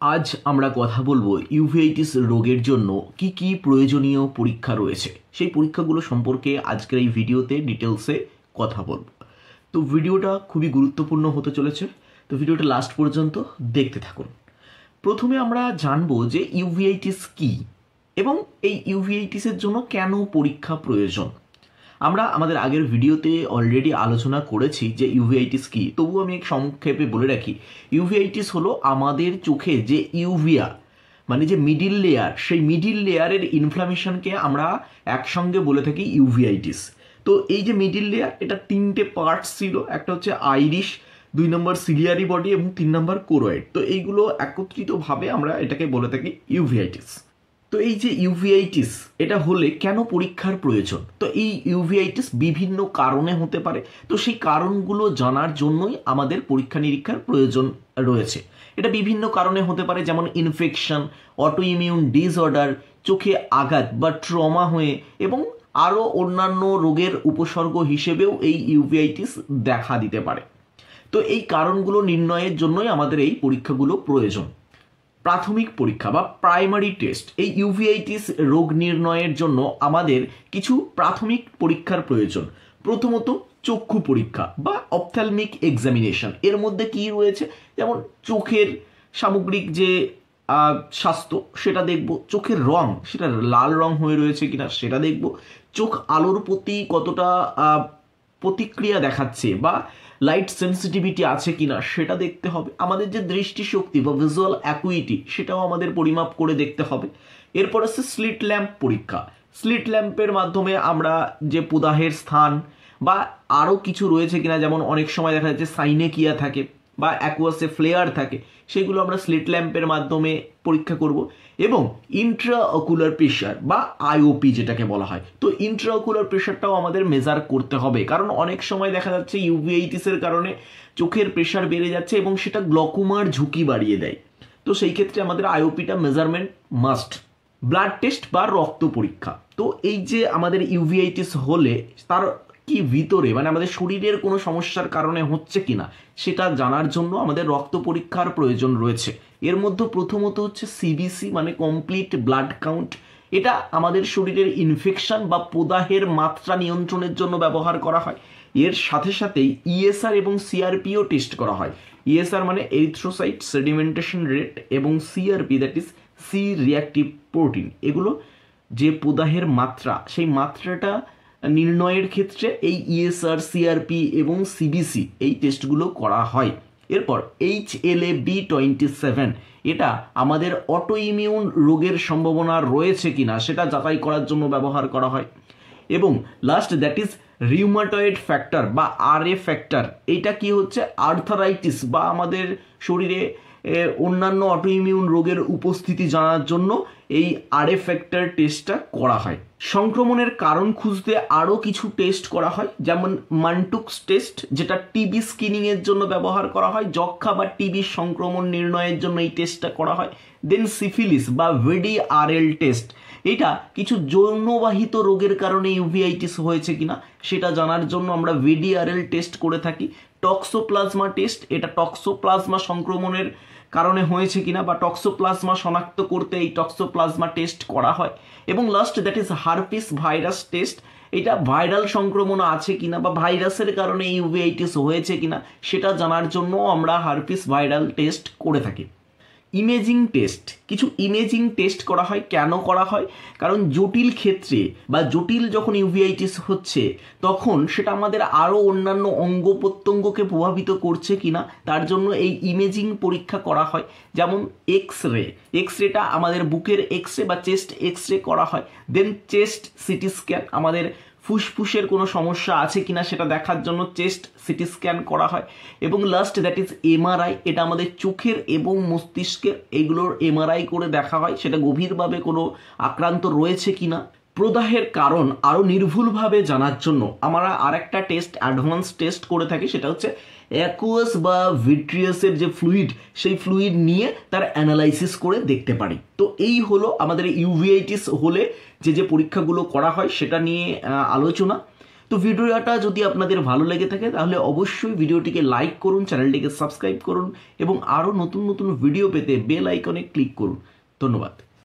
আজ আমরা কথা বলবো ইউভেইটিস রোগের জন্য কি কি প্রয়োজনীয় পরীক্ষা রয়েছে সেই পরীক্ষাগুলো সম্পর্কে আজকের এই ভিডিওতে ডিটেলসে কথা বলবো। তো ভিডিওটা খুবই গুরুত্বপূর্ণ হতে চলেছে, তো ভিডিওটা লাস্ট পর্যন্ত দেখতে থাকুন। প্রথমে আমরা জানবো যে ইউভেইটিস কি এবং এই ইউভেইটিসের জন্য কেন পরীক্ষা প্রয়োজন। আমরা আমাদের আগের ভিডিওতে অলরেডি আলোচনা করেছি যে ইউভেইটিস কি, তবু আমি এক সংক্ষেপে বলে রাখি। ইউভেইটিস হলো আমাদের চোখে যে ইউভিয়া মানে যে মিডিল লেয়ার, সেই মিডিল লেয়ারের ইনফ্লামেশনকে আমরা একসঙ্গে বলে থাকি ইউভিআইটিস। তো এই যে মিডিল লেয়ার, এটা তিনটে পার্টস ছিল, একটা হচ্ছে আইরিশ, 2 নম্বর সিলিয়ারি বডি এবং 3 নম্বর কোরয়েড। তো এইগুলো একত্রিতভাবে আমরা এটাকে বলে থাকি ইউভিআইটিস। তো এই যে ইউভিআইটিস, এটা হলে কেন পরীক্ষার প্রয়োজন? তো এই ইউভিআইটিস বিভিন্ন কারণে হতে পারে, তো সেই কারণগুলো জানার জন্যই আমাদের পরীক্ষা নিরীক্ষার প্রয়োজন রয়েছে। এটা বিভিন্ন কারণে হতে পারে, যেমন ইনফেকশন, অটো ইমিউন ডিসঅর্ডার, চোখে আঘাত বা ট্রমা হয়ে, এবং আরও অন্যান্য রোগের উপসর্গ হিসেবেও এই ইউভিআইটিস দেখা দিতে পারে। তো এই কারণগুলো নির্ণয়ের জন্যই আমাদের এই পরীক্ষাগুলো প্রয়োজন। প্রাথমিক পরীক্ষা বা প্রাইমারি টেস্ট, এই ইউভিআইটিস রোগ নির্ণয়ের জন্য আমাদের কিছু প্রাথমিক পরীক্ষার প্রয়োজন। প্রথমত চক্ষু পরীক্ষা বা অপথ্যালমিক এক্সামিনেশন। এর মধ্যে কি রয়েছে, যেমন চোখের সামগ্রিক যে স্বাস্থ্য সেটা দেখব, চোখের রং সেটা লাল রং হয়ে রয়েছে কিনা সেটা দেখব, চোখ আলোর প্রতি কতটা প্রতিক্রিয়া দেখাচ্ছে বা লাইট সেন্সিটিভিটি আছে কিনা সেটা দেখতে হবে। আমাদের যে দৃষ্টিশক্তি বা ভিজুয়াল অ্যাকুইটি সেটাও আমাদের পরিমাপ করে দেখতে হবে। এরপর আছে স্লিট ল্যাম্প পরীক্ষা। স্লিট ল্যাম্পের মাধ্যমে আমরা যে প্রদাহের স্থান বা আরও কিছু রয়েছে কিনা, যেমন অনেক সময় দেখা যাচ্ছে সাইনেকিয়া থাকে বা অ্যাকুয়াসে ফ্লেয়ার থাকে, সেগুলো আমরা স্লিট ল্যাম্পের মাধ্যমে পরীক্ষা করব। এবং ইন্ট্রাঅকুলার প্রেশার বা আইওপি যেটাকে বলা হয়, তো ইন্ট্রাঅকুলার প্রেশারটাও আমাদের মেজার করতে হবে, কারণ অনেক সময় দেখা যাচ্ছে ইউভিআইটিসের কারণে চোখের প্রেশার বেড়ে যাচ্ছে এবং সেটা গ্লকোমার ঝুঁকি বাড়িয়ে দেয়। তো সেই ক্ষেত্রে আমাদের আইওপিটা মেজারমেন্ট মাস্ট। ব্লাড টেস্ট বা রক্ত পরীক্ষা। তো এই যে আমাদের ইউভিআইটিস হলে তার কি ভিতরে মানে আমাদের শরীরের কোনো সমস্যার কারণে হচ্ছে কিনা সেটা জানার জন্য আমাদের রক্ত পরীক্ষার প্রয়োজন রয়েছে। এর মধ্যে প্রথমত হচ্ছে সিবিসি মানে কমপ্লিট ব্লাড কাউন্ট। এটা আমাদের শরীরের ইনফেকশন বা প্রদাহের মাত্রা নিয়ন্ত্রণের জন্য ব্যবহার করা হয়। এর সাথে সাথেই ইএসআর এবং সিআরপিও টেস্ট করা হয়। ইএসআর মানে এরিথ্রোসাইট সেডিমেন্টেশন রেট, এবং CRP that is C reactive protein. এগুলো যে প্রদাহের মাত্রা, সেই মাত্রাটা নির্ণয়ের ক্ষেত্রে এই ইএসআর, সিআরপি এবং সিবিসি এই টেস্টগুলো করা হয়। এরপর HLA-B27, এটা আমাদের অটো ইমিউন রোগের সম্ভাবনা রয়েছে কিনা সেটা যাচাই করার জন্য ব্যবহার করা হয়। এবং last that is rheumatoid factor বা RA ফ্যাক্টর। এইটা কি হচ্ছে, আর্থারাইটিস বা আমাদের শরীরে অন্যান্য অটোইমিউন রোগের উপস্থিতি জানার জন্য এই RA ফ্যাক্টর টেস্টটা করা হয়। সংক্রমণের কারণ খুঁজতে আরও কিছু টেস্ট করা হয়, যেমন মান্টুক্স টেস্ট, যেটা টিবি স্ক্রিনিংয়ের জন্য ব্যবহার করা হয়। যক্ষা বা টিবির সংক্রমণ নির্ণয়ের জন্য এই টেস্টটা করা হয়। দেন সিফিলিস বা VDRL টেস্ট, এটা কিছু যৌনবাহিত রোগের কারণে ইউভিআইটিস হয়েছে কিনা সেটা জানার জন্য আমরা VDRL টেস্ট করে থাকি। টক্সোপ্লাজমা টেস্ট, এটা টক্সোপ্লাজমা সংক্রমণের কারণে হয়েছে কিনা বা টক্সোপ্লাজমা শনাক্ত করতে এই টক্সোপ্লাজমা টেস্ট করা হয়। এবং last that is herpes virus test, এটা ভাইরাল সংক্রমণ আছে কিনা বা ভাইরাসের কারণে ইউভিআইটিস হয়েছে কিনা সেটা জানার জন্য আমরা হারপিস ভাইরাল টেস্ট করে থাকি। ইমেজিং টেস্ট, কিছু ইমেজিং টেস্ট করা হয়। কেন করা হয়, কারণ জটিল ক্ষেত্রে বা জটিল যখন ইউভিআইটিস হচ্ছে তখন সেটা আমাদের আরও অন্যান্য অঙ্গ প্রত্যঙ্গকে প্রভাবিত করছে কিনা তার জন্য এই ইমেজিং পরীক্ষা করা হয়। যেমন এক্সরেটা আমাদের বুকের এক্সরে বা চেস্ট এক্সরে করা হয়। দেন চেস্ট সিটি স্ক্যান, আমাদের ফুসফুসের কোনো সমস্যা আছে কিনা সেটা দেখার জন্য চেস্ট সিটি স্ক্যান করা হয়। এবং লাস্ট দ্যাট ইজ MRI, এটা আমাদের চোখের এবং মস্তিষ্কের এইগুলোর MRI করে দেখা হয় সেটা গভীরভাবে কোনো আক্রান্ত রয়েছে কিনা। প্রদাহের কারণ আরও নির্ভুলভাবে জানার জন্য আমরা আরেকটা টেস্ট, অ্যাডভান্স টেস্ট করে থাকি, সেটা হচ্ছে অ্যাকুয়াস বা ভিট্রিয়াসের যে ফ্লুইড, সেই ফ্লুইড নিয়ে তার অ্যানালাইসিস করে দেখতে পারি। তো এই হলো আমাদের ইউভিআইটিস হলে যে যে পরীক্ষাগুলো করা হয় সেটা নিয়ে আলোচনা। তো ভিডিওটা যদি আপনাদের ভালো লেগে থাকে তাহলে অবশ্যই ভিডিওটিকে লাইক করুন, চ্যানেলটিকে সাবস্ক্রাইব করুন এবং আরও নতুন নতুন ভিডিও পেতে বেল আইকনে ক্লিক করুন। ধন্যবাদ।